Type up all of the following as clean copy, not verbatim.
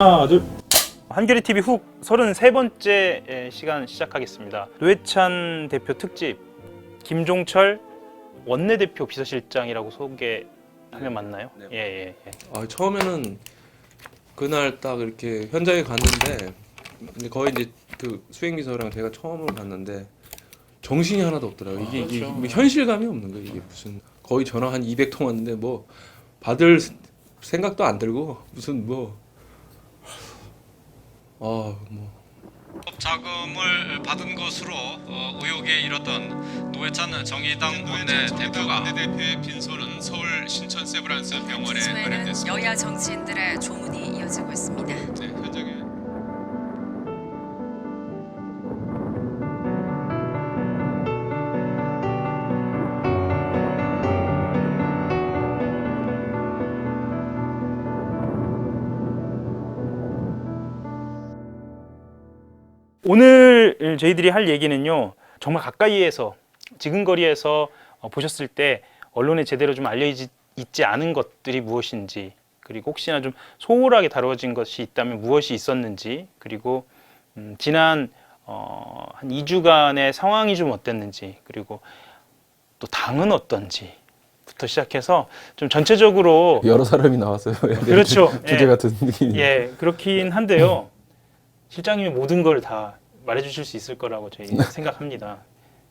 하나, 둘. 한겨레 TV 훅 33번째 시간 시작하겠습니다. 노회찬 대표 특집 김종철 원내대표 비서실장이라고 소개하면 맞나요? 네. 예. 처음에는 그날 딱 이렇게 현장에 갔는데 이제 거의 이제 그 수행비서랑 제가 처음으로 봤는데 정신이 하나도 없더라고요. 이게 그렇죠. 뭐 현실감이 없는 거예요. 이게 무슨 거의 전화 한 200통 왔는데 뭐 받을 생각도 안 들고 무슨 뭐 자금을 받은 것으로 의혹이 일었던 노회찬 정의당 원내대표가 원내대표의 빈소는 서울 신천 세브란스 병원에 수에는 마련됐습니다. 여야 정치인들의 조문이 이어지고 있습니다. 네, 현장에 오늘 저희들이 할 얘기는요, 정말 가까이에서 지근거리에서 보셨을 때 언론에 제대로 좀 알려있지 않은 것들이 무엇인지, 그리고 혹시나 좀 소홀하게 다뤄진 것이 있다면 무엇이 있었는지, 그리고 지난 한 2주간의 상황이 좀 어땠는지, 그리고 또 당은 어떤지 부터 시작해서 좀 전체적으로 여러 사람이 나왔어요. 그렇죠. 주제 같은 느낌이. 예, 그렇긴 한데요. 실장님이 모든 걸 다 말해주실 수 있을 거라고 저희 생각합니다.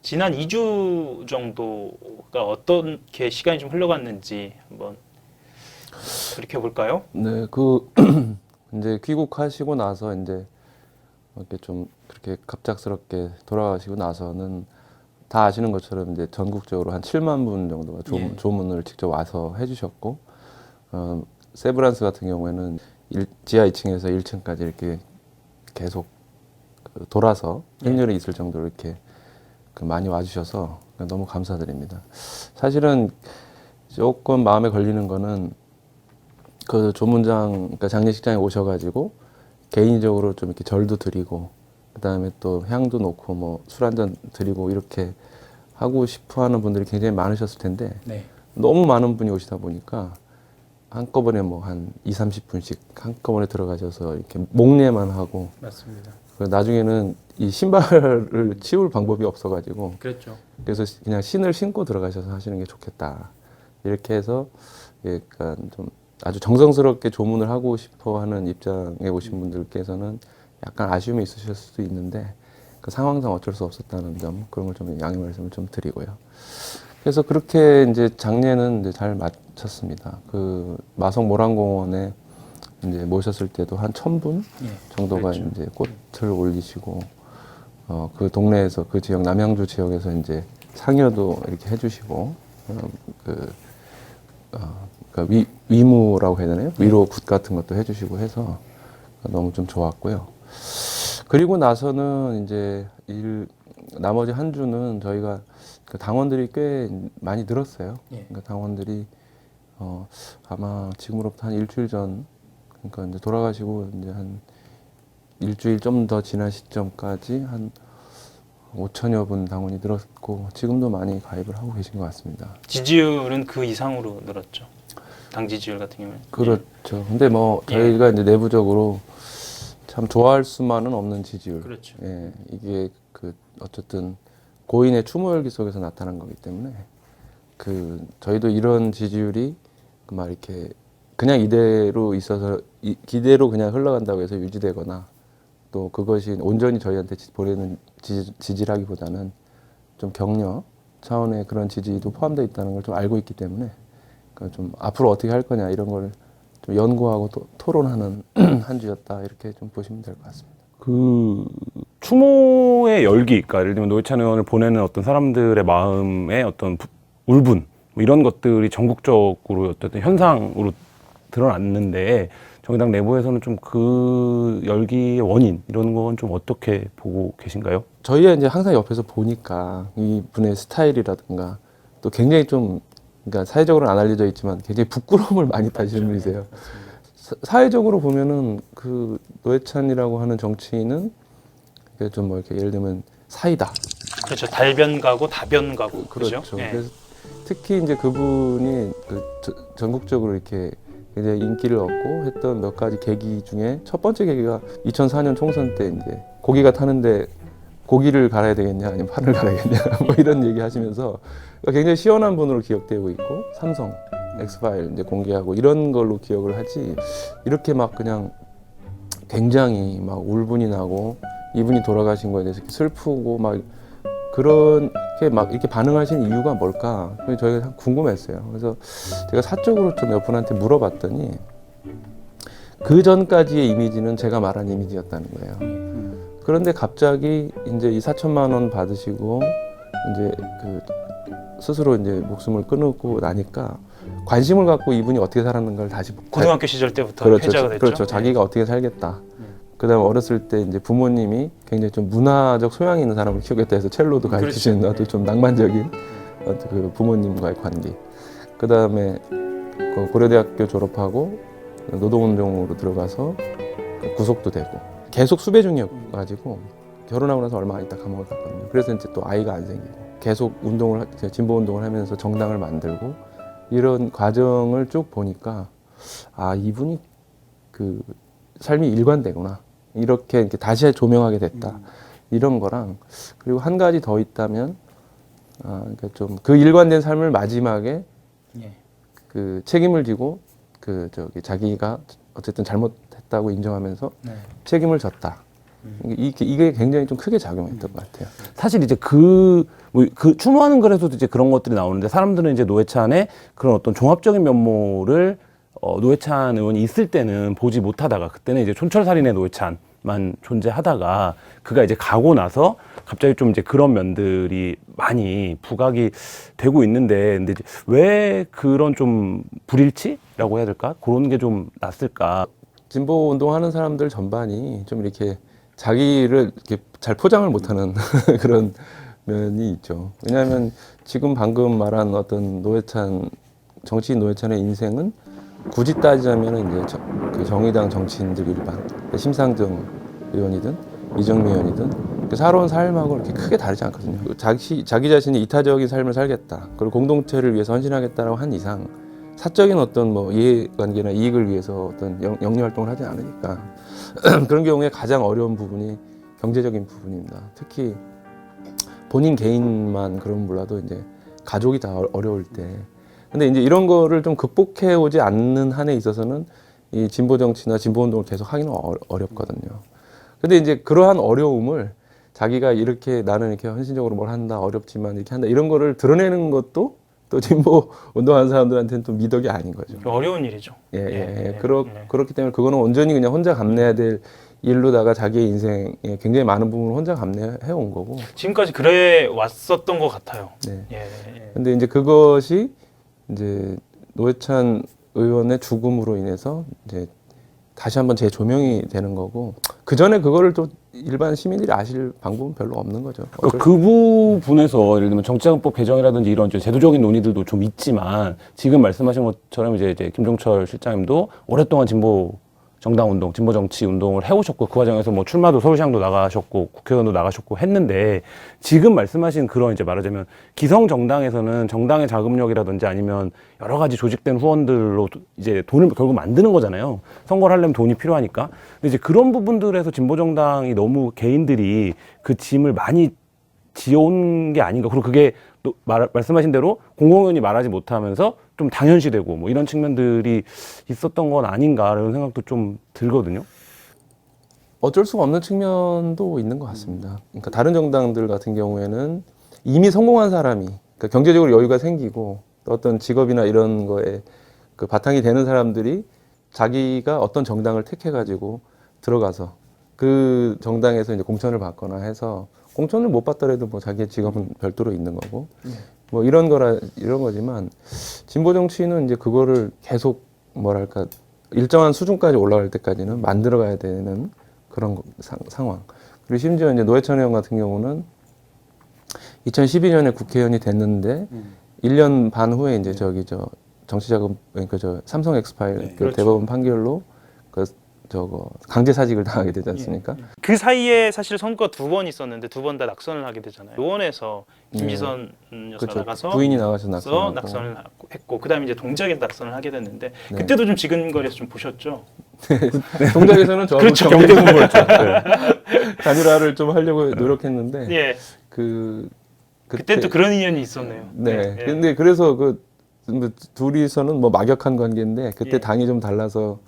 지난 2주 정도가 어떻게 시간이 좀 흘러갔는지 한번 그렇게 볼까요? 네, 이제 귀국하시고 나서 이제 이렇게 좀 그렇게 갑작스럽게 돌아가시고 나서는 다 아시는 것처럼 이제 전국적으로 한 7만 분 정도가 조문을 직접 와서 해주셨고, 세브란스 같은 경우에는 지하 2층에서 1층까지 이렇게 계속 돌아서 행렬이 있을 정도로 이렇게 많이 와주셔서 너무 감사드립니다. 사실은 조금 마음에 걸리는 거는 그 조문장, 그러니까 장례식장에 오셔가지고 개인적으로 좀 이렇게 절도 드리고, 그 다음에 또 향도 놓고 뭐 술 한잔 드리고 이렇게 하고 싶어 하는 분들이 굉장히 많으셨을 텐데, 네. 너무 많은 분이 오시다 보니까 한꺼번에 뭐 한 20-30분씩 한꺼번에 들어가셔서 이렇게 목례만 하고, 맞습니다. 나중에는 이 신발을 치울 방법이 없어가지고, 그렇죠. 그래서 그냥 신을 신고 들어가셔서 하시는 게 좋겠다. 이렇게 해서 약간 좀 아주 정성스럽게 조문을 하고 싶어 하는 입장에 오신 분들께서는 약간 아쉬움이 있으실 수도 있는데, 그 상황상 어쩔 수 없었다는 점, 그런 걸 좀 양해 말씀을 좀 드리고요. 그래서 그렇게 이제 장례는 이제 잘 마쳤습니다. 그 마성 모란공원에 이제 모셨을 때도 한 1000분 정도가 그렇죠. 이제 꽃을 올리시고, 그 동네에서 그 지역 남양주 지역에서 이제 상여도 이렇게 해주시고, 위무라고 해야 되나요? 위로 굿 같은 것도 해주시고 해서 너무 좀 좋았고요. 그리고 나서는 이제 나머지 한 주는 저희가 당원들이 꽤 많이 늘었어요. 그러니까 당원들이 아마 지금으로부터 한 일주일 전, 그러니까 이제 돌아가시고 이제 한 일주일 좀 더 지난 시점까지 한 5천여 분 당원이 늘었고, 지금도 많이 가입을 하고 계신 것 같습니다. 지지율은 그 이상으로 늘었죠. 당 지지율 같은 경우는. 그렇죠. 근데 뭐 저희가 이제 내부적으로 참 좋아할 수만은 없는 지지율. 그렇죠. 예, 이게 어쨌든 고인의 추모열기 속에서 나타난 거기 때문에 저희도 이런 지지율이 막 이렇게 그냥 이대로 있어서 기대로 그냥 흘러간다고 해서 유지되거나, 또 그것이 온전히 저희한테 보내는 지지라기보다는 좀 격려 차원의 그런 지지도 포함되어 있다는 걸 좀 알고 있기 때문에, 좀 앞으로 어떻게 할 거냐 이런 걸 좀 연구하고 토론하는 한 주였다, 이렇게 좀 보시면 될 것 같습니다. 그 추모의 열기, 그러니까 예를 들면 노회찬 의원을 보내는 어떤 사람들의 마음의 어떤 울분, 뭐 이런 것들이 전국적으로 어쨌든 현상으로 드러났는데, 정의당 내부에서는 좀 그 열기의 원인 이런 건 좀 어떻게 보고 계신가요? 저희가 이제 항상 옆에서 보니까 이 분의 스타일이라든가 또 굉장히 좀, 그러니까 사회적으로는 안 알려져 있지만 굉장히 부끄러움을 많이 타시는 분이세요. 사회적으로 보면은 그 노회찬이라고 하는 정치인은 좀 뭐 이렇게 예를 들면 사이다. 그렇죠. 달변가고 다변가고. 그렇죠. 그죠? 예. 그래서 특히 이제 그분이 전국적으로 이렇게 굉장히 인기를 얻고 했던 몇 가지 계기 중에 첫 번째 계기가 2004년 총선 때 이제 고기가 타는데 고기를 갈아야 되겠냐 아니면 판을 갈아야겠냐 뭐 이런 얘기 하시면서 굉장히 시원한 분으로 기억되고 있고 삼성 엑스파일 이제 공개하고 이런 걸로 기억을 하지 이렇게 막 그냥 굉장히 막 울분이 나고 이분이 돌아가신 거에 대해서 이렇게 슬프고 막 그렇게 막 이렇게 반응하신 이유가 뭘까 저희가 참 궁금했어요. 그래서 제가 사적으로 좀 몇 분한테 물어봤더니 그 전까지의 이미지는 제가 말한 이미지였다는 거예요. 그런데 갑자기 이제 이 4천만 원 받으시고 이제 그 스스로 이제 목숨을 끊고 나니까 관심을 갖고 이분이 어떻게 살았는 걸 다시 고등학교 시절 때부터 그렇죠, 회자가 됐죠. 그렇죠. 자기가 어떻게 살겠다. 그다음에 어렸을 때 이제 부모님이 굉장히 좀 문화적 소양이 있는 사람을 키우겠다 해서 첼로도 가르치시는 그렇죠. 아주 좀 낭만적인 어떤 그 부모님과의 관계. 그다음에 그 고려대학교 졸업하고 노동운동으로 들어가서 구속도 되고 계속 수배 중이어가지고 결혼하고 나서 얼마 안 있다 감옥을 갔거든요. 그래서 이제 또 아이가 안 생기고 계속 운동을 진보 운동을 하면서 정당을 만들고 이런 과정을 쭉 보니까 아 이분이 그 삶이 일관되구나 이렇게 다시 조명하게 됐다 이런 거랑 그리고 한 가지 더 있다면 그러니까 좀 그 일관된 삶을 마지막에 예. 그 책임을 지고 그 저기 자기가 어쨌든 잘못했다고 인정하면서 네. 책임을 졌다. 이게 굉장히 좀 크게 작용했던 것 같아요. 사실 이제 그 추모하는 글에서도 이제 그런 것들이 나오는데 사람들은 이제 노회찬의 그런 어떤 종합적인 면모를 노회찬 의원이 있을 때는 보지 못하다가 그때는 이제 촌철살인의 노회찬만 존재하다가 그가 이제 가고 나서 갑자기 좀 이제 그런 면들이 많이 부각이 되고 있는데 근데 이제 왜 그런 좀 불일치라고 해야 될까? 그런 게 좀 났을까? 진보 운동하는 사람들 전반이 좀 이렇게 자기를 이렇게 잘 포장을 못하는 그런 면이 있죠. 왜냐하면 지금 방금 말한 어떤 노회찬 정치인 노회찬의 인생은 굳이 따지자면 이제 그 정의당 정치인들 일반 심상정 의원이든 이정미 의원이든 살아온 삶하고 이렇게 크게 다르지 않거든요. 자기 자신이 이타적인 삶을 살겠다. 그리고 공동체를 위해서 헌신하겠다라고 한 이상 사적인 어떤 뭐 이해관계나 이익을 위해서 어떤 영리 활동을 하지 않으니까 그런 경우에 가장 어려운 부분이 경제적인 부분입니다. 특히 본인 개인만 그러면 몰라도 이제 가족이 다 어려울 때. 근데 이제 이런 거를 좀 극복해 오지 않는 한에 있어서는 이 진보 정치나 진보 운동을 계속 하기는 어렵거든요. 근데 이제 그러한 어려움을 자기가 이렇게 나는 이렇게 헌신적으로 뭘 한다, 어렵지만 이렇게 한다 이런 거를 드러내는 것도 또 진보 운동하는 사람들한테는 또 미덕이 아닌 거죠. 어려운 일이죠. 그렇기 때문에 그거는 온전히 그냥 혼자 감내해야 될 일로다가 자기의 인생에 굉장히 많은 부분을 혼자 감내해 온 거고. 지금까지 그래 왔었던 것 같아요. 네. 예. 근데 이제 그것이 이제 노회찬 의원의 죽음으로 인해서 이제 다시 한번 재조명이 되는 거고 그 전에 그거를 또 일반 시민들이 아실 방법은 별로 없는 거죠. 그 부분에서 예를 들면 정치자금법 개정이라든지 이런 좀 제도적인 논의들도 좀 있지만 지금 말씀하신 것처럼 이제 김종철 실장님도 오랫동안 진보 정당 운동, 진보 정치 운동을 해오셨고 그 과정에서 뭐 출마도 서울시장도 나가셨고 국회의원도 나가셨고 했는데 지금 말씀하신 그런 이제 말하자면 기성 정당에서는 정당의 자금력이라든지 아니면 여러 가지 조직된 후원들로 이제 돈을 결국 만드는 거잖아요. 선거를 하려면 돈이 필요하니까. 근데 이제 그런 부분들에서 진보 정당이 너무 개인들이 그 짐을 많이 지어온 게 아닌가. 그리고 그게 또 말씀하신 대로 공공연히 말하지 못하면서 좀 당연시되고 뭐 이런 측면들이 있었던 건 아닌가라는 생각도 좀 들거든요. 어쩔 수가 없는 측면도 있는 것 같습니다. 그러니까 다른 정당들 같은 경우에는 이미 성공한 사람이 그러니까 경제적으로 여유가 생기고 또 어떤 직업이나 이런 거에 그 바탕이 되는 사람들이 자기가 어떤 정당을 택해가지고 들어가서 그 정당에서 이제 공천을 받거나 해서 공천을 못 받더라도 뭐 자기의 직업은 별도로 있는 거고 뭐 이런 거지만 진보 정치인은 이제 그거를 계속 뭐랄까 일정한 수준까지 올라갈 때까지는 만들어가야 되는 그런 상황. 그리고 심지어 이제 노회찬 의원 같은 경우는 2012년에 국회의원이 됐는데 1년 반 후에 이제 정치자금 그러니까 삼성 엑스파일 그 그렇죠. 대법원 판결로 저거 강제 사직을 당하게 되지 않습니까? 그 사이에 사실 선거 2번 있었는데 2번 다 낙선을 하게 되잖아요. 노원에서 김지선 여사가 그렇죠. 나가서 부인이 나가서 낙선하고. 낙선을 했고 그다음에 이제 동작에서 낙선을 하게 됐는데 네. 그때도 좀 지근거리에서 좀 보셨죠? 동작에서는 저하고 그렇죠. 경제 공부였죠. 네. 단일화를 좀 하려고 노력했는데 예. 그때 또 그런 인연이 있었네요. 네. 예. 근데 그래서 뭐 둘이서는 뭐 막역한 관계인데 그때 예. 당이 좀 달라서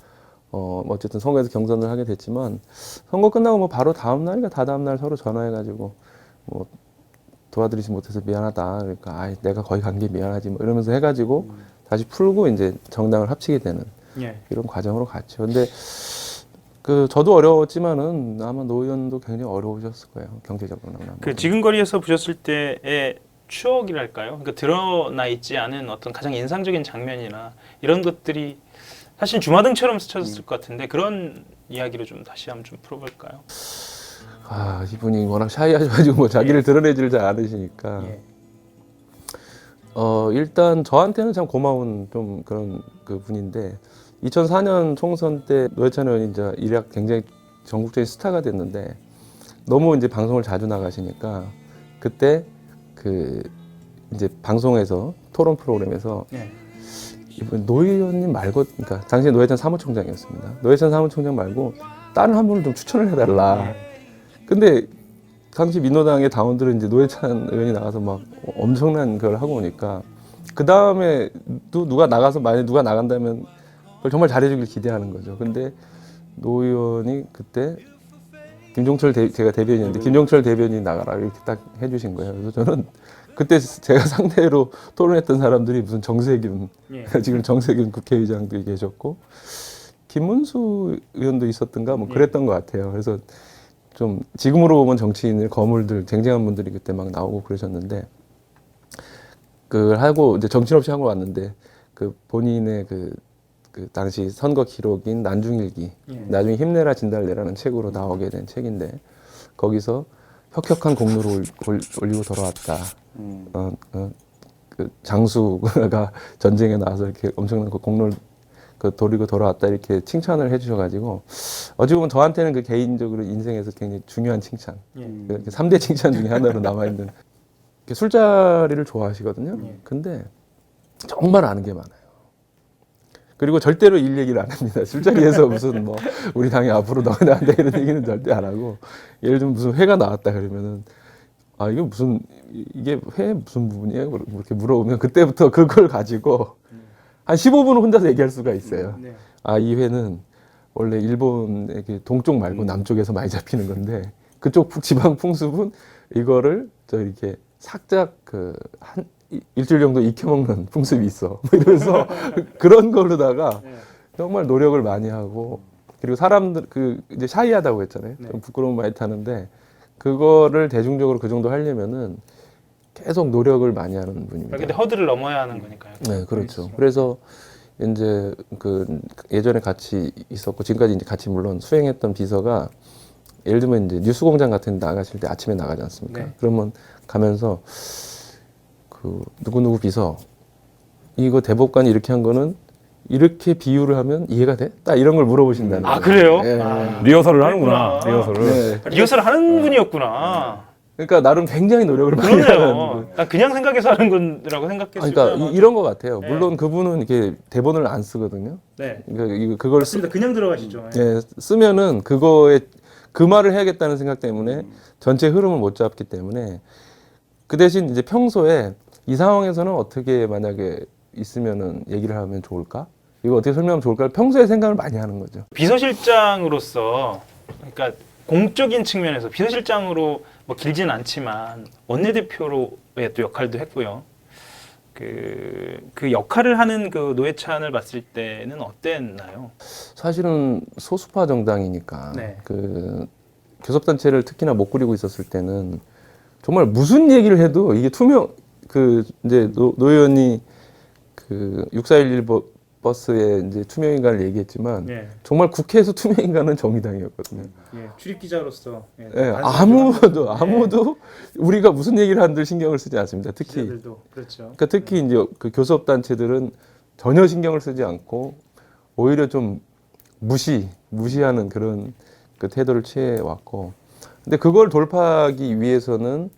어쨌든 선거에서 경선을 하게 됐지만 선거 끝나고 뭐 바로 다음 날인가 다다음 날 서로 전화해가지고 뭐 도와드리지 못해서 미안하다. 그러니까 아, 내가 거기 간 게 미안하지 뭐 이러면서 해가지고 다시 풀고 이제 정당을 합치게 되는 예. 이런 과정으로 갔죠. 근데 저도 어려웠지만은 아마 노 의원도 굉장히 어려우셨을 거예요. 경제적으로나. 그 지근거리에서 보셨을 때의 추억이랄까요? 그러니까 드러나 있지 않은 어떤 가장 인상적인 장면이나 이런 것들이 사실 주마등처럼 스쳐졌을 것 같은데 그런 이야기로 좀 다시 한번 좀 풀어볼까요? 아, 이분이 워낙 샤이하셔가지고 뭐 자기를 드러내지를 잘 않으시니까. 예. 일단 저한테는 참 고마운 좀 그런 그 분인데 2004년 총선 때 노회찬 의원이 이제 일약 굉장히 전국적인 스타가 됐는데 너무 이제 방송을 자주 나가시니까 그때 이제 방송에서 토론 프로그램에서 예. 이분 노 의원님 말고 그러니까 당시 노회찬 사무총장이었습니다. 노회찬 사무총장 말고 다른 한 분을 좀 추천을 해달라. 근데 당시 민노당의 당원들은 이제 노회찬 의원이 나가서 막 엄청난 걸 하고 오니까 그 다음에 또 누가 나가서 만약 누가 나간다면 그걸 정말 잘해주길 기대하는 거죠. 근데 노 의원이 그때 제가 대변인인데 김종철 대변인 나가라 이렇게 딱 해주신 거예요. 그래서 저는 그때 제가 상대로 토론했던 사람들이 무슨 정세균 예. 지금 정세균 국회의장도 계셨고 김문수 의원도 있었던가 뭐 그랬던 것 같아요. 그래서 좀 지금으로 보면 정치인들 거물들 쟁쟁한 분들이 그때 막 나오고 그러셨는데 그걸 하고 이제 정신없이 하고 왔는데 그 본인의 그 당시 선거 기록인 난중일기 나중에 힘내라 진달래라는 책으로 나오게 된 책인데 거기서 혁혁한 공로를 올리고 돌아왔다. 그 장수가 전쟁에 나와서 이렇게 엄청난 그 공로를 돌리고 돌아왔다 이렇게 칭찬을 해주셔가지고 어찌 보면 저한테는 그 개인적으로 인생에서 굉장히 중요한 칭찬, 그 3대 칭찬 중에 하나로 남아있는 술자리를 좋아하시거든요. 근데 정말 아는 게 많아요. 그리고 절대로 일 얘기를 안 합니다. 술자리에서 무슨 뭐 우리 당이 앞으로 너가 나간다 이런 얘기는 절대 안 하고 예를 들면 무슨 회가 나왔다 그러면은 아 이게 회 무슨 부분이에요? 그렇게 물어보면 그때부터 그걸 가지고 한 15분을 혼자서 얘기할 수가 있어요. 네. 아, 이 회는 원래 일본의 동쪽 말고 남쪽에서 많이 잡히는 건데 그쪽 지방 풍습은 이거를 이렇게 살짝 한 일주일 정도 익혀먹는 풍습이 있어. 뭐 이러면서 그런 걸로다가 정말 노력을 많이 하고 그리고 사람들 이제 샤이하다고 했잖아요. 좀 부끄러움 많이 타는데 그거를 대중적으로 그 정도 하려면은 계속 노력을 많이 하는 분입니다. 근데 허들을 넘어야 하는 거니까요. 네, 그렇죠. 그래서 이제 예전에 같이 있었고 지금까지 이제 같이 물론 수행했던 비서가 예를 들면 이제 뉴스공장 같은 데 나가실 때 아침에 나가지 않습니까? 네. 그러면 가면서 누구누구 비서 이거 대법관이 이렇게 한 거는 이렇게 비유를 하면 이해가 돼? 딱 이런 걸 물어보신다는 거예요. 아 그래요? 예. 아, 리허설을 하는구나. 그랬구나. 리허설을. 네. 리허설을 하는 분이었구나. 그러니까 나름 굉장히 노력을 많이 하는 그러네요. 난 그냥 생각해서 하는 거라고 생각했어요. 그러니까 이런 것 같아요. 네. 물론 그분은 이렇게 대본을 안 쓰거든요. 네. 그러니까 그걸 그냥 들어가시죠. 예, 쓰면은 그거에 그 말을 해야겠다는 생각 때문에 전체 흐름을 못 잡기 때문에 그 대신 이제 평소에 이 상황에서는 어떻게 만약에 있으면은 얘기를 하면 좋을까? 이거 어떻게 설명하면 좋을까? 평소에 생각을 많이 하는 거죠. 비서실장으로서 그러니까 공적인 측면에서 비서실장으로 뭐 길지는 않지만 원내대표로의 또 역할도 했고요. 그 역할을 하는 그 노회찬을 봤을 때는 어땠나요? 사실은 소수파 정당이니까 네. 그 교섭단체를 특히나 못 꾸리고 있었을 때는 정말 무슨 얘기를 해도 이게 이제 노 의원이 6411 버스에 이제 투명인간을 얘기했지만 예. 정말 국회에서 투명인간은 정의당이었거든요. 출입 기자로서 예, 아무도 우리가 무슨 얘기를 하는들 신경을 쓰지 않습니다. 특히 그렇죠. 그러니까 특히 이제 그 교섭단체들은 전혀 신경을 쓰지 않고 오히려 좀 무시하는 그런 그 태도를 취해 왔고, 근데 그걸 돌파하기 위해서는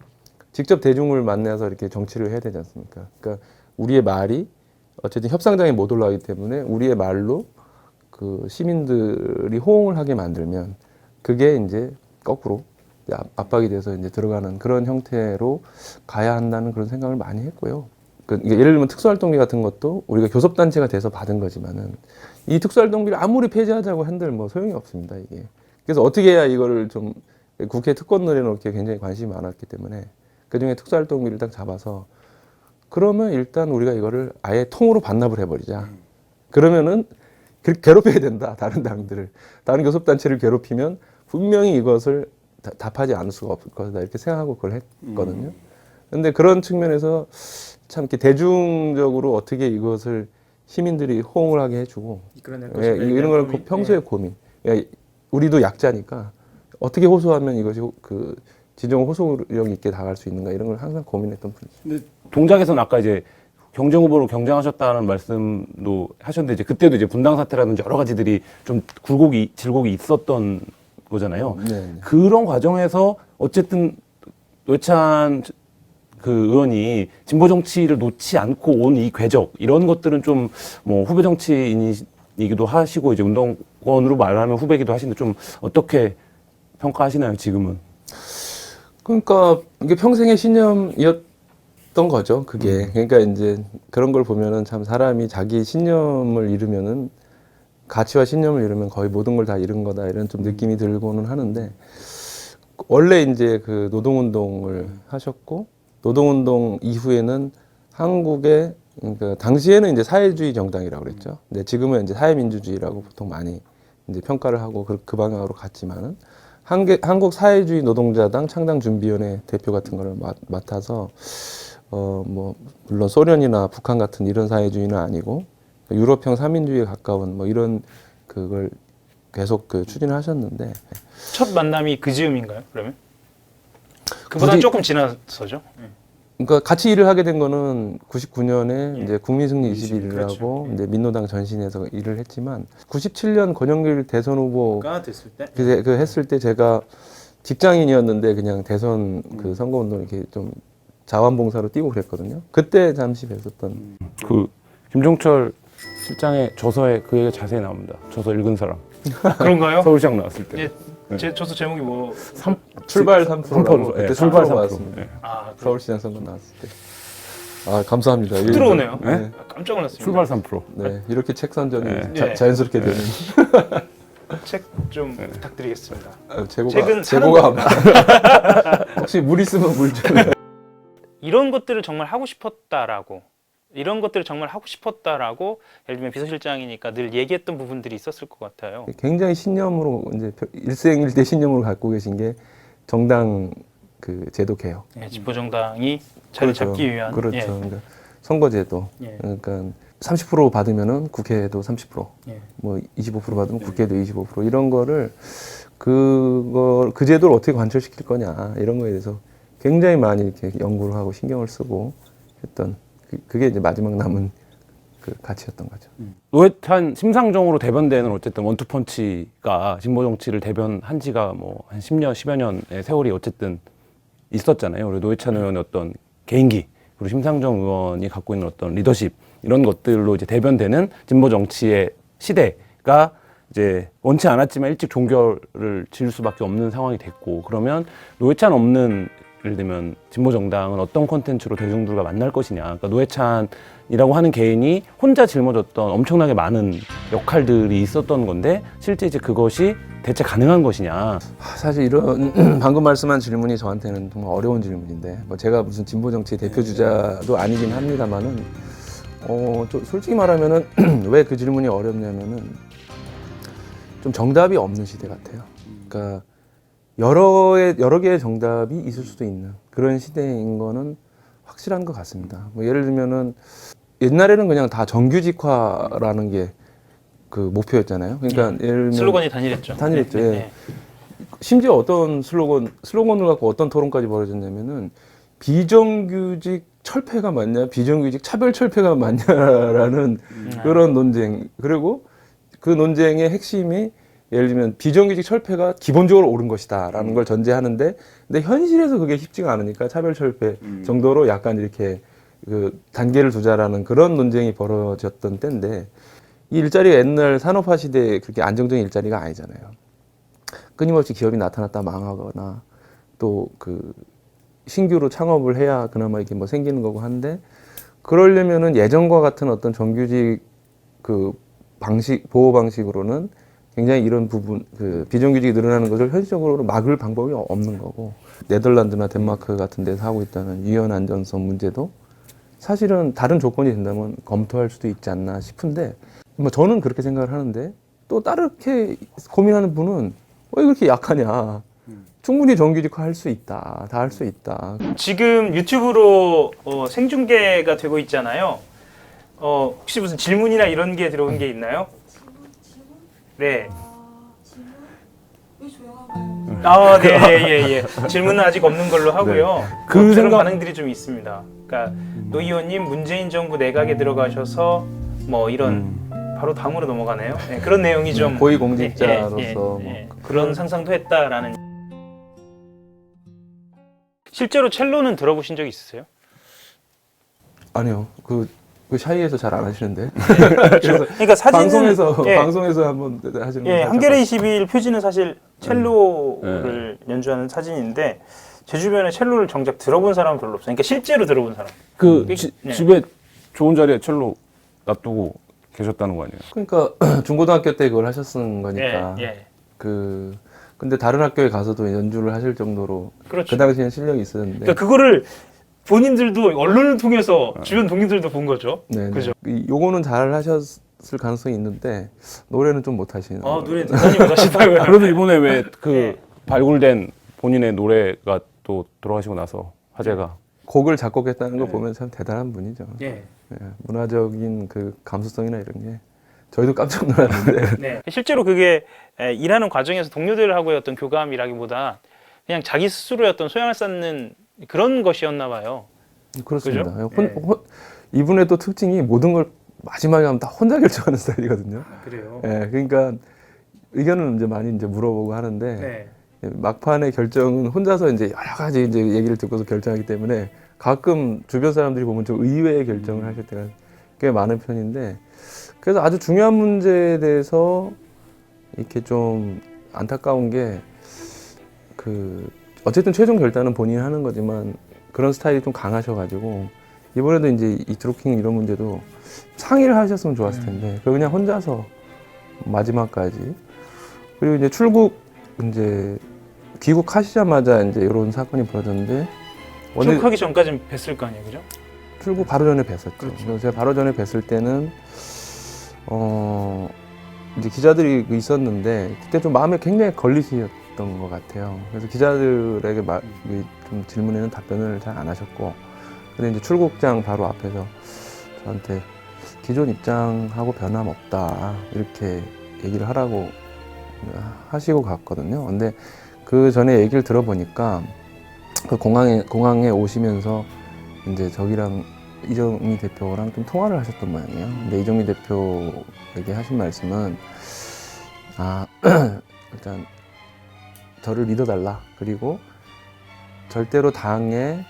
직접 대중을 만나서 이렇게 정치를 해야 되지 않습니까? 그러니까 우리의 말이 어쨌든 협상장에 못 올라가기 때문에 우리의 말로 그 시민들이 호응을 하게 만들면 그게 이제 거꾸로 압박이 돼서 이제 들어가는 그런 형태로 가야 한다는 그런 생각을 많이 했고요. 예를 들면 특수활동비 같은 것도 우리가 교섭단체가 돼서 받은 거지만은 이 특수활동비를 아무리 폐지하자고 한들 뭐 소용이 없습니다, 이게. 그래서 어떻게 해야 이거를 좀 국회 특권 내놓게 굉장히 관심이 많았기 때문에 그중에 특수활동비를 딱 잡아서 그러면 일단 우리가 이거를 아예 통으로 반납을 해버리자. 그러면은 괴롭혀야 된다, 다른 당들을. 다른 교섭단체를 괴롭히면 분명히 이것을 답하지 않을 수가 없을 것이다, 이렇게 생각하고 그걸 했거든요. 근데 그런 측면에서 참 이렇게 대중적으로 어떻게 이것을 시민들이 호응을 하게 해주고, 이런 걸 평소에 고민. 우리도 약자니까 어떻게 호소하면 이것이 그 지정 호소력 있게 나갈 수 있는가, 이런 걸 항상 고민했던 분이죠. 근데 동작에서는 아까 이제 경쟁 후보로 경쟁하셨다는 말씀도 하셨는데 이제 그때도 이제 분당 사태라든지 여러 가지들이 좀 질곡이 있었던 거잖아요. 네. 그런 과정에서 어쨌든 노회찬 그 의원이 진보 정치를 놓지 않고 온 이 궤적 이런 것들은 좀 뭐 후배 정치인이기도 하시고 이제 운동권으로 말하면 후배기도 하신데 좀 어떻게 평가하시나요, 지금은? 그러니까 이게 평생의 신념이었던 거죠, 그게. 그러니까 이제 그런 걸 보면은 참 사람이 자기 신념을 잃으면은, 가치와 신념을 잃으면 거의 모든 걸 다 잃은 거다, 이런 좀 느낌이 들고는 하는데, 원래 이제 그 노동운동을 하셨고, 노동운동 이후에는 한국의, 그러니까 당시에는 이제 사회주의 정당이라고 그랬죠. 근데 지금은 이제 사회민주주의라고 보통 많이 이제 평가를 하고 그 방향으로 갔지만은, 한국 사회주의 노동자당 창당준비위원회 대표 같은 거를 맡아서 뭐 물론 소련이나 북한 같은 이런 사회주의는 아니고 유럽형 삼민주의에 가까운 뭐 이런 그걸 계속 그 추진을 하셨는데, 첫 만남이 그 즈음인가요? 그러면? 그보다 조금 지나서죠. 그러니까 같이 일을 하게 된 거는 99년에 예. 이제 국민승리 21, 21이라고 그렇죠. 예. 이제 민노당 전신에서 일을 했지만 97년 권영길 대선 후보가 됐을 때. 그 했을 때 제가 직장인이었는데 그냥 대선 그 선거운동 이렇게 좀 자원봉사로 뛰고 그랬거든요. 그때 잠시 뵀었던. 그 김종철 실장의 저서에 그 얘기가 자세히 나옵니다. 저서 읽은 사람. 그런가요? 서울시장 나왔을 때. 예, 저서 제목이 뭐? 출발 3%라고 예, 그때 출발 3% 3%. 나왔습니다. 예. 아, 서울시장 선거 나왔을 때. 아, 감사합니다. 툭 들어오네요. 네. 깜짝 놀랐습니다. 출발 3%. 네, 이렇게 책 선전이 네. 자연스럽게 되는. 책 좀 부탁드리겠습니다. 재고가 책은 혹시 물 있으면 물 좀. 이런 것들을 정말 하고 싶었다라고, 이런 것들을 정말 하고 싶었다라고 예를 들면 비서실장이니까 늘 얘기했던 부분들이 있었을 것 같아요. 굉장히 신념으로 이제 일생일대 신념으로 갖고 계신 게 정당 그 제도 개혁. 예, 진보정당이 자리 잡기 위한. 그렇죠. 예. 그러니까 선거제도. 예. 그러니까 30% 받으면은 국회도 30%, 예. 뭐 25% 받으면 국회도 25% 이런 거를 그 제도를 어떻게 관철시킬 거냐 이런 거에 대해서 굉장히 많이 이렇게 연구를 하고 신경을 쓰고 했던 그게 이제 마지막 남은 그 가치였던 거죠. 노회찬 심상정으로 대변되는 어쨌든 원투펀치가 진보 정치를 대변한 지가 뭐 한 10년, 10여 년의 세월이 어쨌든 있었잖아요. 그리고 노회찬 의원의 어떤 개인기, 그리고 심상정 의원이 갖고 있는 어떤 리더십 이런 것들로 이제 대변되는 진보 정치의 시대가 이제 원치 않았지만 일찍 종결을 지을 수밖에 없는 상황이 됐고, 그러면 노회찬 없는 예를 들면 진보 정당은 어떤 콘텐츠로 대중들과 만날 것이냐. 그러니까 노회찬이라고 하는 개인이 혼자 짊어졌던 엄청나게 많은 역할들이 있었던 건데 실제 이제 그것이 대체 가능한 것이냐. 사실 이런 방금 말씀한 질문이 저한테는 정말 어려운 질문인데, 뭐 제가 무슨 진보 정치 대표 주자도 아니긴 합니다만은, 솔직히 말하면은 왜 그 질문이 어렵냐면은 좀 정답이 없는 시대 같아요. 그러니까 여러 개의 정답이 있을 수도 있는 그런 시대인 거는 확실한 것 같습니다. 뭐 예를 들면은 옛날에는 그냥 다 정규직화라는 게 그 목표였잖아요. 그러니까 예를 들면 슬로건이 단일했죠. 단일했죠. 네, 예. 네. 심지어 어떤 슬로건을 갖고 어떤 토론까지 벌어졌냐면은 비정규직 철폐가 맞냐, 비정규직 차별 철폐가 맞냐라는 그런 논쟁. 그리고 그 논쟁의 핵심이 예를 들면 비정규직 철폐가 기본적으로 옳은 것이다라는 걸 전제하는데, 근데 현실에서 그게 쉽지가 않으니까 차별 철폐 정도로 약간 이렇게 그 단계를 두자라는 그런 논쟁이 벌어졌던 때인데, 이 일자리가 옛날 산업화 시대에 그렇게 안정적인 일자리가 아니잖아요. 끊임없이 기업이 나타났다 망하거나 또 그 신규로 창업을 해야 그나마 이게 뭐 생기는 거고 한데, 그러려면은 예전과 같은 어떤 정규직 그 방식 보호 방식으로는 굉장히 이런 부분 그 비정규직이 늘어나는 것을 현실적으로 막을 방법이 없는 거고, 네덜란드나 덴마크 같은 데서 하고 있다는 유연 안전성 문제도 사실은 다른 조건이 된다면 검토할 수도 있지 않나 싶은데, 뭐 저는 그렇게 생각을 하는데, 또 다르게 고민하는 분은 왜 그렇게 약하냐, 충분히 정규직화 할 수 있다, 다 할 수 있다. 지금 유튜브로 생중계가 되고 있잖아요. 혹시 무슨 질문이나 이런 게 들어온 게 있나요? 네. 왜 조용한가요? 아, 네, 예. 질문은 아직 없는 걸로 하고요. 그 그런 생각- 반응들이 좀 있습니다. 그러니까 노 의원님 문재인 정부 내각에 들어가셔서 뭐 이런 바로 다음으로 넘어가네요. 네, 그런 내용이 좀 고위공직자로서 그런 상상도 했다라는. 실제로 첼로는 들어보신 적 있으세요? 아니요, 그 샤이에서 잘 안 하시는데. 그러니까 사진은 방송에서 한번 하시는 거. 예, 한겨레 22일 표지는 사실 첼로를 연주하는 사진인데, 제 주변에 첼로를 정작 들어본 사람은 별로 없어요. 그러니까 실제로 들어본 사람. 그 네. 집에 좋은 자리에 첼로 놔두고 계셨다는 거 아니에요? 그러니까 중고등학교 때 그걸 하셨은 거니까. 예. 근데 다른 학교에 가서도 연주를 하실 정도로 그렇죠. 그 당시엔 실력이 있었는데. 그러니까 그거를 본인들도 언론을 통해서 주변 동료들도 본 거죠. 네, 그죠? 요거는 잘 하셨을 가능성이 있는데 노래는 좀 못 하시는. 노래 대단히 못하시다고요. 그래도 이번에 왜 그 네. 발굴된 본인의 노래가 또 돌아가시고 나서 화제가 곡을 작곡했다는 거 보면 참 대단한 분이죠. 예. 예, 문화적인 그 감수성이나 이런 게 저희도 깜짝 놀랐는데. 네. 실제로 그게 일하는 과정에서 동료들하고의 어떤 교감이라기보다 그냥 자기 스스로의 어떤 소양을 쌓는 그런 것이었나 봐요. 그렇습니다. 그죠? 이분의 또 특징이 모든 걸 마지막에 하면 다 혼자 결정하는 스타일이거든요. 그래요. 예, 그러니까 의견을 이제 많이 이제 물어보고 하는데, 네. 예, 막판의 결정은 혼자서 이제 여러 가지 이제 얘기를 듣고서 결정하기 때문에 가끔 주변 사람들이 보면 좀 의외의 결정을 하실 때가 꽤 많은 편인데, 그래서 아주 중요한 문제에 대해서 이렇게 좀 안타까운 게 그 어쨌든 최종 결단은 본인이 하는 거지만 그런 스타일이 좀 강하셔가지고 이번에도 이제 이 드로킹 이런 문제도 상의를 하셨으면 좋았을 텐데 그걸 그냥 혼자서 마지막까지. 그리고 이제 이제 귀국하시자마자 이제 이런 사건이 벌어졌는데, 출국하기 전까지는 뵀을 거 아니에요, 그죠? 출국 바로 전에 뵀었죠. 그렇죠. 그래서 제가 바로 전에 뵀을 때는 이제 기자들이 있었는데 그때 좀 마음에 굉장히 걸리셨던 것 같아요. 그래서 기자들에게 좀 질문에는 답변을 잘 안 하셨고, 근데 이제 출국장 바로 앞에서 저한테 기존 입장하고 변함없다 이렇게 얘기를 하라고 하시고 갔거든요. 근데 그 전에 얘기를 들어보니까 그 공항에 오시면서 이제 저기랑 이정미 대표랑 좀 통화를 하셨던 모양이에요. 근데 이정미 대표에게 하신 말씀은 일단 저를 믿어달라. 그리고 절대로 당에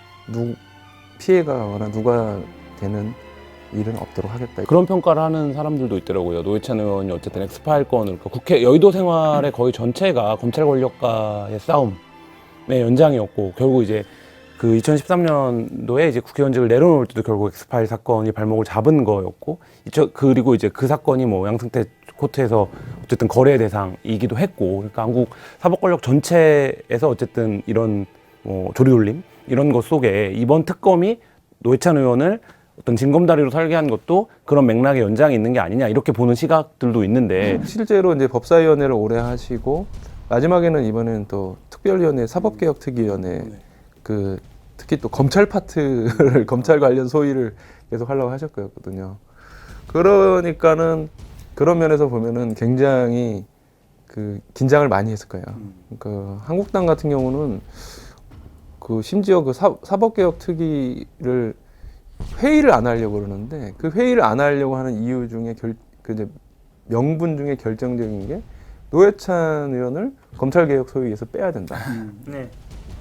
피해가 가거나 누가 되는 일은 없도록 하겠다. 그런 평가를 하는 사람들도 있더라고요. 노회찬 의원이 어쨌든 엑스파일 건을 국회 여의도 생활의 거의 전체가 검찰 권력과의 싸움의 연장이었고, 결국 이제 그 2013년도에 이제 국회의원직을 내려놓을 때도 결국 엑스파일 사건이 발목을 잡은 거였고, 그리고 이제 그 사건이 뭐 양승태 코트에서 어쨌든 거래 대상이기도 했고, 그러니까 한국 사법권력 전체에서 어쨌든 이런 뭐 조리돌림 이런 것 속에 이번 특검이 노회찬 의원을 어떤 징검다리로 설계한 것도 그런 맥락의 연장이 있는 게 아니냐, 이렇게 보는 시각들도 있는데, 실제로 이제 법사위원회를 오래 하시고 마지막에는 이번에는 또 특별위원회 사법개혁특위위원회 그 특히 또 검찰 파트를 검찰 관련 소위를 계속 하려고 하셨거든요. 그러니까는 그런 면에서 보면은 굉장히 그 긴장을 많이 했을 거예요. 그 한국당 같은 경우는 그 심지어 그 사법개혁특위를 회의를 안 하려고 그러는데, 그 회의를 안 하려고 하는 이유 중에 이제 명분 중에 결정적인 게 노회찬 의원을 검찰개혁 소위에서 빼야 된다. 네.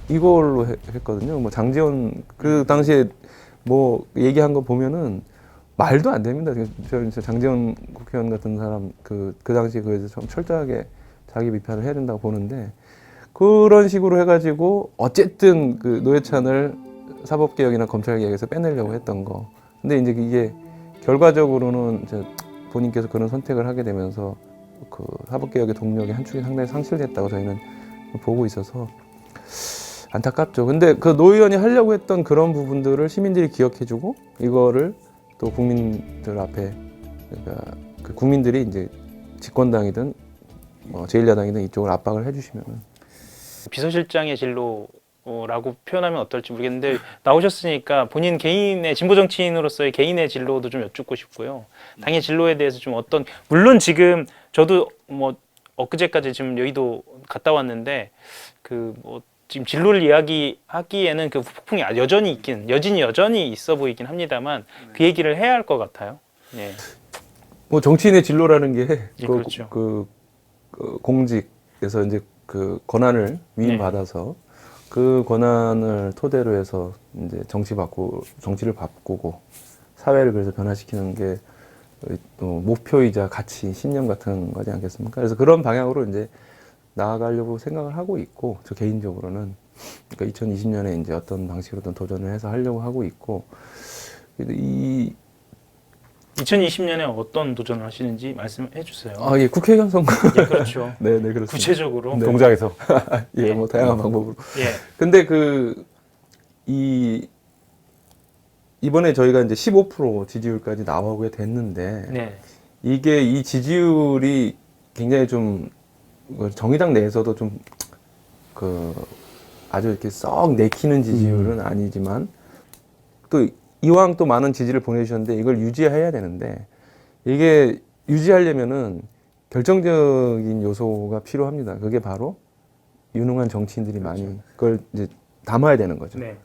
이걸로 했거든요. 뭐 장제원 그 당시에 뭐 얘기한 거 보면은 말도 안 됩니다. 저 진짜 장제원 국회의원 같은 사람 그 당시에 그에서 좀 철저하게 자기 비판을 해야 된다고 보는데 그런 식으로 해가지고 어쨌든 그 노회찬을 사법개혁이나 검찰개혁에서 빼내려고 했던 거. 근데 이제 이게 결과적으로는 이제 본인께서 그런 선택을 하게 되면서 그 사법개혁의 동력의 한 축이 상당히 상실됐다고 저희는 보고 있어서 안타깝죠. 근데 그 노 의원이 하려고 했던 그런 부분들을 시민들이 기억해주고 이거를 또 국민들 앞에 그러니까 그 국민들이 이제 집권당이든 뭐 제1야당이든 이쪽을 압박을 해주시면은 비서실장의 진로라고 표현하면 어떨지 모르겠는데 나오셨으니까 본인 개인의 진보 정치인으로서의 개인의 진로도 좀 여쭙고 싶고요. 당의 진로에 대해서 좀 어떤 물론 지금 저도 뭐 엊그제까지 지금 여의도 갔다 왔는데 그 뭐 지금 진로를 이야기하기에는 그 폭풍이 여전히 여전히 있어 보이긴 합니다만 그 얘기를 해야 할 것 같아요. 예. 뭐 정치인의 진로라는 게 예, 그렇죠. 그 공직에서 이제 그 권한을 위임받아서 그 권한을 토대로 해서 이제 정치를 바꾸고 사회를 그래서 변화시키는 게 또 목표이자 가치, 신념 같은 거지 않겠습니까? 그래서 그런 방향으로 이제 나아가려고 생각을 하고 있고 저 개인적으로는 그러니까 2020년에 이제 어떤 방식으로든 도전을 해서 하려고 하고 있고 이 2020년에 어떤 도전을 하시는지 말씀해 주세요. 예, 국회의원 선거. 예, 그렇죠. 네, 그렇습니다. 구체적으로. 네. 동작에서 예, 뭐 다양한 방법으로. 예. 근데 이번에 저희가 이제 15% 지지율까지 나오게 됐는데 네. 이게 이 지지율이 굉장히 좀 정의당 내에서도 좀 아주 이렇게 썩 내키는 지지율은 아니지만 또 이왕 또 많은 지지를 보내주셨는데 이걸 유지해야 되는데 이게 유지하려면은 결정적인 요소가 필요합니다. 그게 바로 유능한 정치인들이 많이 그걸 이제 담아야 되는 거죠. 네.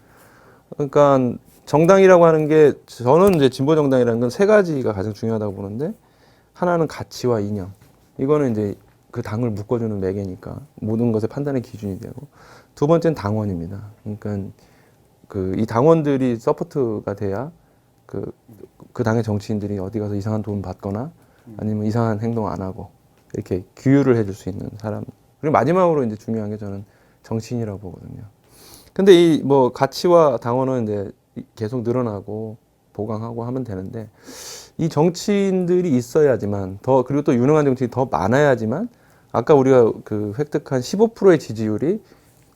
그러니까 정당이라고 하는 게 저는 이제 진보 정당이라는 건 세 가지가 가장 중요하다고 보는데 하나는 가치와 이념. 이거는 이제 그 당을 묶어주는 매개니까 모든 것의 판단의 기준이 되고 두 번째는 당원입니다. 그러니까 이 당원들이 서포트가 돼야 그 당의 정치인들이 어디 가서 이상한 돈 받거나 아니면 이상한 행동 안 하고 이렇게 규율을 해줄 수 있는 사람. 그리고 마지막으로 이제 중요한 게 저는 정치인이라고 보거든요. 근데 이 뭐 가치와 당원은 이제 계속 늘어나고 보강하고 하면 되는데 이 정치인들이 있어야지만 그리고 또 유능한 정치인이 더 많아야지만 아까 우리가 그 획득한 15%의 지지율이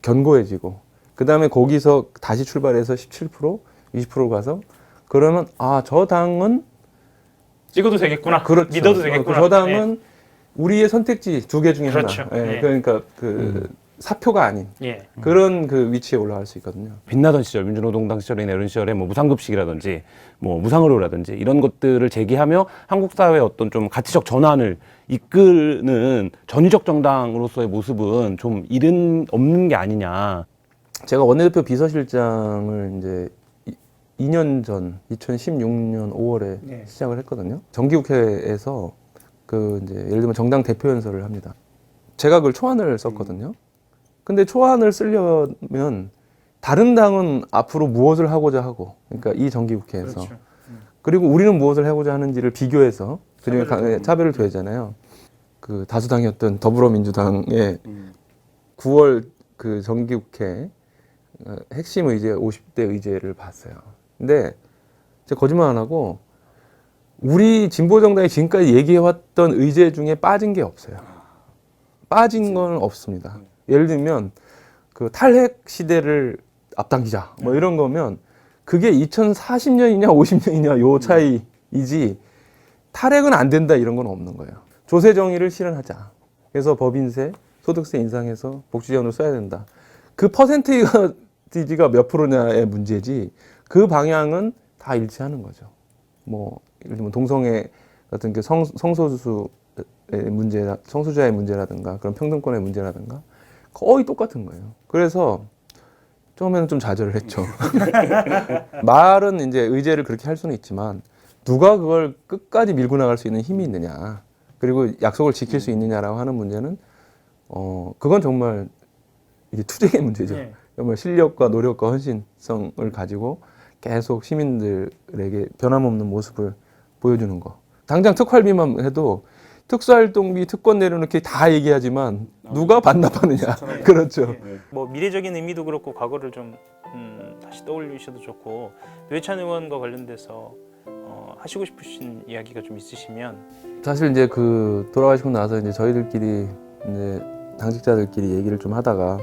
견고해지고 그 다음에 거기서 다시 출발해서 17%, 20% 가서 그러면 저 당은 찍어도 되겠구나. 그렇죠. 믿어도 되겠구나. 저 당은 우리의 선택지 두 개 중에 그렇죠. 하나. 네. 그러니까 사표가 아닌 예. 그런 위치에 올라갈 수 있거든요. 빛나던 시절, 민주노동당 시절이나 이런 시절에 뭐 무상급식이라든지 뭐 무상의료라든지 이런 것들을 제기하며 한국 사회의 어떤 좀 가치적 전환을 이끄는 전위적 정당으로서의 모습은 좀 없는 게 아니냐. 제가 원내대표 비서실장을 이제 2년 전 2016년 5월에 네. 시작을 했거든요. 정기국회에서 이제 예를 들면 정당 대표 연설을 합니다. 제가 그걸 초안을 썼거든요. 근데 초안을 쓰려면 다른 당은 앞으로 무엇을 하고자 하고, 그러니까 이 정기국회에서 그렇죠. 그리고 우리는 무엇을 하고자 하는지를 비교해서 차별을 둬야잖아요. 그 다수당이었던 더불어민주당의 9월 그 정기국회 핵심 의제 50대 의제를 봤어요. 근데 제가 거짓말 안 하고 우리 진보 정당이 지금까지 얘기해왔던 의제 중에 빠진 게 없어요. 빠진 건 없습니다. 예를 들면 그 탈핵 시대를 앞당기자 뭐 이런 거면 그게 2040년이냐 50년이냐 요 차이이지 탈핵은 안 된다 이런 건 없는 거예요. 조세 정의를 실현하자. 그래서 법인세, 소득세 인상해서 복지지원을 써야 된다. 그 퍼센테이지가 몇 프로냐의 문제지 그 방향은 다 일치하는 거죠. 뭐 예를 들면 동성애 같은 게 성소수의 문제, 성소수자의 문제라든가 그런 평등권의 문제라든가 거의 똑같은 거예요. 그래서 처음에는 좀 좌절을 했죠. 말은 이제 의제를 그렇게 할 수는 있지만 누가 그걸 끝까지 밀고 나갈 수 있는 힘이 있느냐. 그리고 약속을 지킬 수 있느냐라고 하는 문제는 그건 정말 이게 투쟁의 문제죠. 네. 정말 실력과 노력과 헌신성을 가지고 계속 시민들에게 변함없는 모습을 보여주는 거. 당장 특활비만 해도 특수활동비 특권 내려놓기 다 얘기하지만 누가 반납하느냐. 그렇죠. 뭐 미래적인 의미도 그렇고 과거를 좀 다시 떠올리셔도 좋고 노회찬 의원과 관련돼서 하시고 싶으신 이야기가 좀 있으시면 사실 이제 그 돌아가시고 나서 이제 저희들끼리 이제 당직자들끼리 얘기를 좀 하다가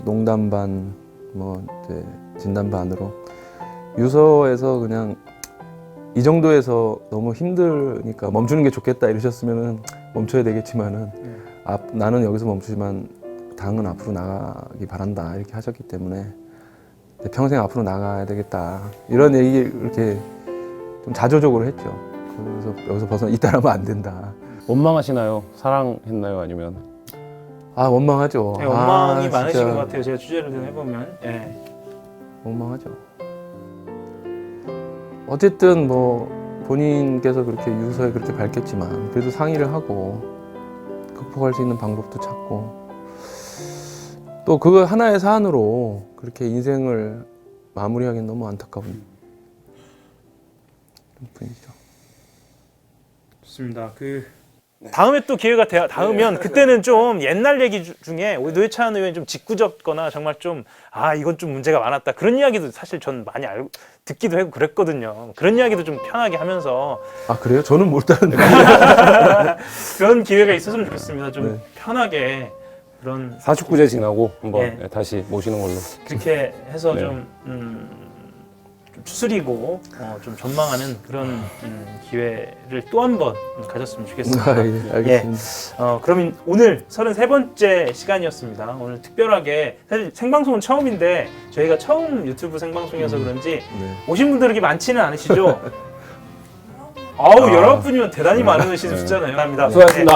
농담 반 뭐 이제 진담 반으로 유서에서 그냥 이 정도에서 너무 힘드니까 멈추는 게 좋겠다 이러셨으면은 멈춰야 되겠지만은 나는 여기서 멈추지만 당은 앞으로 나가기 바란다 이렇게 하셨기 때문에 평생 앞으로 나가야 되겠다 이런 얘기 이렇게 좀 자조적으로 했죠. 그래서 여기서 벗어나 이따라면 안 된다. 원망하시나요? 사랑했나요? 아니면 원망하죠. 네, 원망이 진짜 많으신 것 같아요. 제가 취재를 좀 해보면. 예. 원망하죠. 어쨌든 뭐 본인께서 그렇게 유서에 그렇게 밝혔지만 그래도 상의를 하고 극복할 수 있는 방법도 찾고 또 그 하나의 사안으로 그렇게 인생을 마무리하기는 너무 안타까운 분이죠. 좋습니다. 다음에 또 기회가 닿으면 그때는 좀 옛날 얘기 중에 우리 노회찬 의원이 좀 짓궂었거나 정말 좀 이건 좀 문제가 많았다 그런 이야기도 사실 전 많이 듣기도 하고 그랬거든요. 그런 이야기도 좀 편하게 하면서 그래요? 저는 모르다는데. 그런 기회가 있었으면 좋겠습니다. 좀 네. 편하게 그런 49제 지나고 한번 예. 다시 모시는 걸로. 그렇게 해서 네. 좀 추스리고 좀 전망하는 그런 기회를 또 한 번 가졌으면 좋겠습니다. 예, 알겠습니다. 그러면 오늘 33번째 시간이었습니다. 오늘 특별하게 사실 생방송은 처음인데 저희가 처음 유튜브 생방송이어서 그런지 네. 오신 분들 그렇게 많지는 않으시죠? 아우 19분이면 대단히 많으신 숫자네요. 감사합니다. 수고하셨습니다.